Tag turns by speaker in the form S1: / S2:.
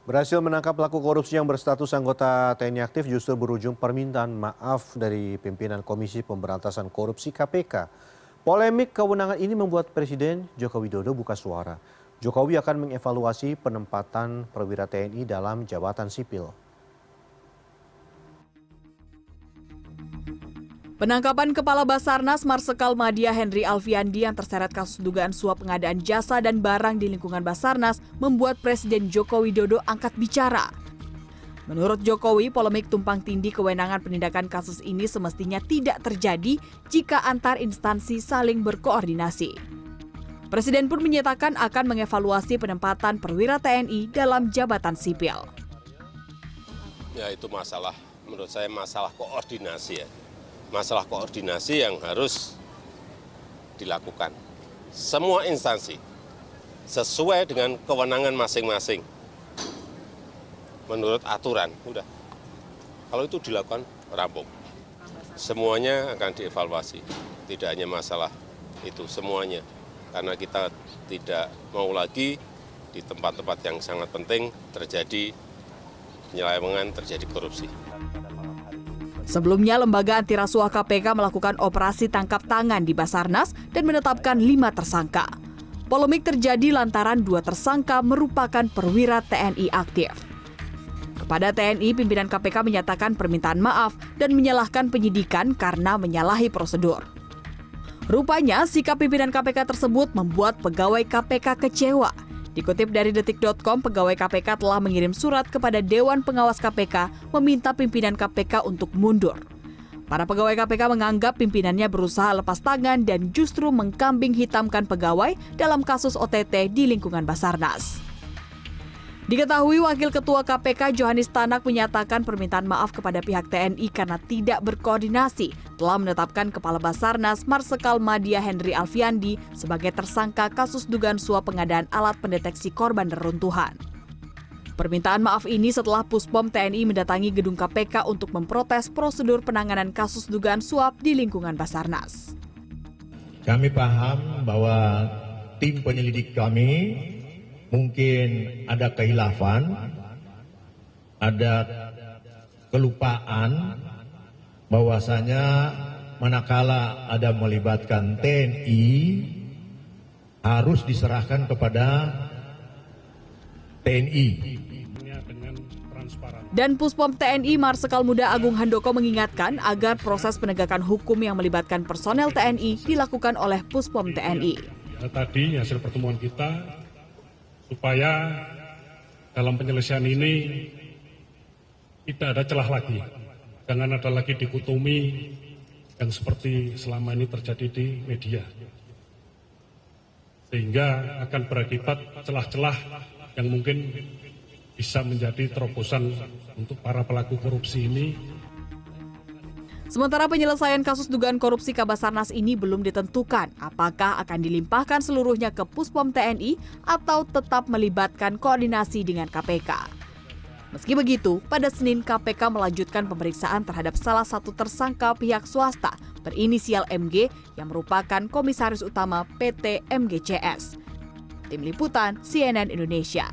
S1: Berhasil menangkap pelaku korupsi yang berstatus anggota TNI aktif justru berujung permintaan maaf dari pimpinan Komisi Pemberantasan Korupsi KPK. Polemik kewenangan ini membuat Presiden Joko Widodo buka suara. Jokowi akan mengevaluasi penempatan perwira TNI dalam jabatan sipil.
S2: Penangkapan Kepala Basarnas Marsikal Madya Henry Alfiandi yang terseret kasus dugaan suap pengadaan jasa dan barang di lingkungan Basarnas membuat Presiden Joko Widodo angkat bicara. Menurut Jokowi, polemik tumpang tindih kewenangan penindakan kasus ini semestinya tidak terjadi jika antar instansi saling berkoordinasi. Presiden pun menyatakan akan mengevaluasi penempatan perwira TNI dalam jabatan sipil.
S3: Ya itu menurut saya masalah koordinasi ya. Masalah koordinasi yang harus dilakukan. Semua instansi sesuai dengan kewenangan masing-masing. Menurut aturan, udah. Kalau itu dilakukan, rampung. Semuanya akan dievaluasi. Tidak hanya masalah itu, semuanya. Karena kita tidak mau lagi di tempat-tempat yang sangat penting terjadi penyelewengan, terjadi korupsi.
S2: Sebelumnya, Lembaga Anti Rasuah KPK melakukan operasi tangkap tangan di Basarnas dan menetapkan 5 tersangka. Polemik terjadi lantaran 2 tersangka merupakan perwira TNI aktif. Kepada TNI, pimpinan KPK menyatakan permintaan maaf dan menyalahkan penyidikan karena menyalahi prosedur. Rupanya, sikap pimpinan KPK tersebut membuat pegawai KPK kecewa. Dikutip dari detik.com, pegawai KPK telah mengirim surat kepada Dewan Pengawas KPK meminta pimpinan KPK untuk mundur. Para pegawai KPK menganggap pimpinannya berusaha lepas tangan dan justru mengkambing hitamkan pegawai dalam kasus OTT di lingkungan Basarnas. Diketahui Wakil Ketua KPK Johanis Tanak menyatakan permintaan maaf kepada pihak TNI karena tidak berkoordinasi telah menetapkan Kepala Basarnas Marsikal Madya Henry Alfiandi sebagai tersangka kasus dugaan suap pengadaan alat pendeteksi korban reruntuhan. Permintaan maaf ini setelah Puspom TNI mendatangi gedung KPK untuk memprotes prosedur penanganan kasus dugaan suap di lingkungan Basarnas.
S4: Kami paham bahwa tim penyelidik kami mungkin ada kehilafan, ada kelupaan, bahwasanya manakala ada melibatkan TNI harus diserahkan kepada TNI.
S2: Dan Puspom TNI Marsikal Muda Agung Handoko mengingatkan agar proses penegakan hukum yang melibatkan personel TNI dilakukan oleh Puspom TNI.
S5: Tadi hasil pertemuan kita supaya dalam penyelesaian ini tidak ada celah lagi. Jangan ada lagi dikotomi yang seperti selama ini terjadi di media. Sehingga akan berakibat celah-celah yang mungkin bisa menjadi terobosan untuk para pelaku korupsi ini.
S2: Sementara penyelesaian kasus dugaan korupsi Kabasarnas ini belum ditentukan apakah akan dilimpahkan seluruhnya ke Puspom TNI atau tetap melibatkan koordinasi dengan KPK. Meski begitu, pada Senin KPK melanjutkan pemeriksaan terhadap salah satu tersangka pihak swasta berinisial MG yang merupakan komisaris utama PT MGCS. Tim Liputan CNN Indonesia.